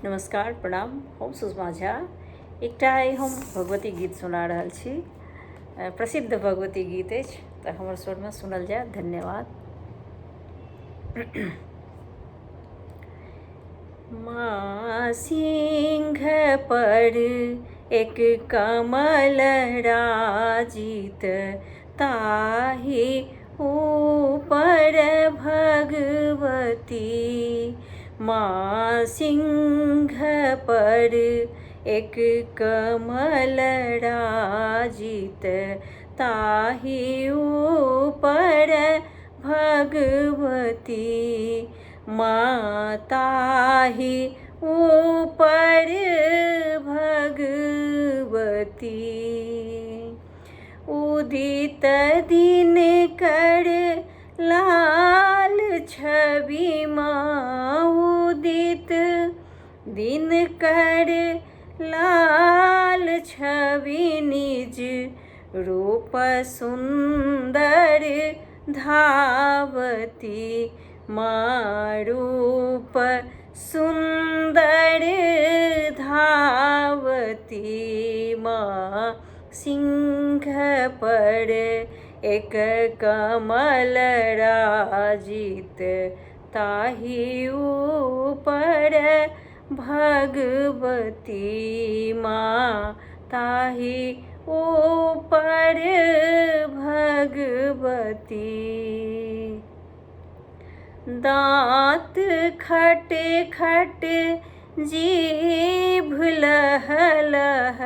नमस्कार, प्रणाम। हम सुषमा झा। एकटा आइ हम भगवती गीत सुना रहल छी। प्रसिद्ध भगवती गीत अछि, तऽ हमर स्वरमे सुनल जाय। धन्यवाद। माँ सिंह पर एक कमल राजित, ताहि ऊपर भगवती। माँ सिंह पर एक कमल राजित, ताहि ऊपर भगवती। माँ ताहि ऊपर भगवती। उदित दिन कर लाल छवि माँ, उदित दिन कर लाल छवि। निज रूप सुंदर धावती। माँ रूप सुंदर धावती। माँ सिंह पर एक कमल राजित, ताहि ऊपर भगवती। माँ ताहि ऊपर भगवती। दाँत खटे खटे जीभ लह लह,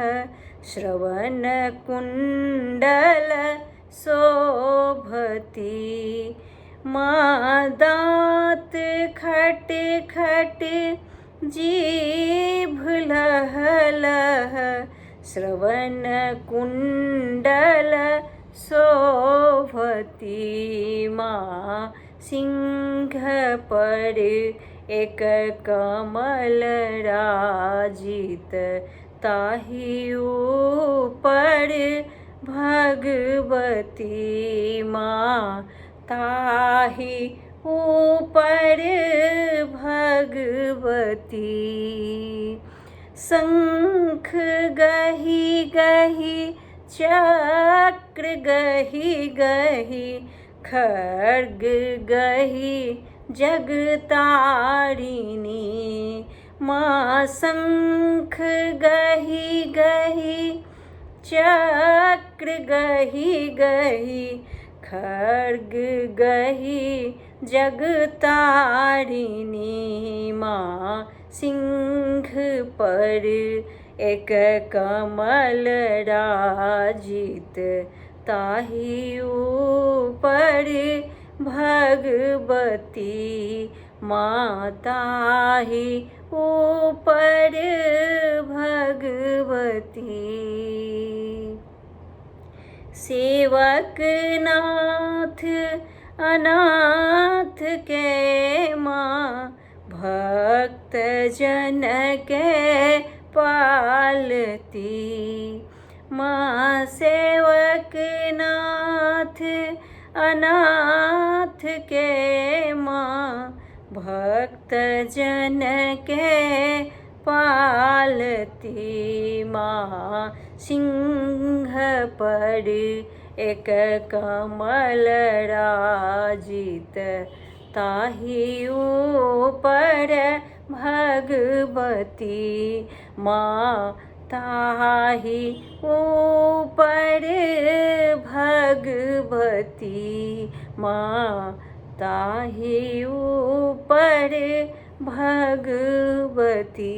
श्रवण कुंडल शोभती। माँ दाँत खटे खटे जीभ लह लह, श्रवण कुंडल शोभती। माँ सिंह पर एक कमल राजित, ताहि ऊपर भगवती। माँ ताहि ऊपर भगवती। शंख गहि गहि चक्र गहि गहि, खड्ग गहि जगतारिणी। माँ शंख गहि गहि चक्र गहि गहि, खड्ग गहि जगतारिणी। माँ सिंह पर एक कमल राजित, ताहि ऊपर भगवती। माँ ताहि ऊपर भगवती। सेवक नाथ अनाथ के माँ, भक्त जन के पालती। माँ सेवक नाथ अनाथ के माँ, भक्त जन के पालती। माँ सिंह पर एक कमल राजित, ताहि ऊपर भगवती। माँ ताहि ऊपर भगवती। माँ ताहि ऊपर भगवती।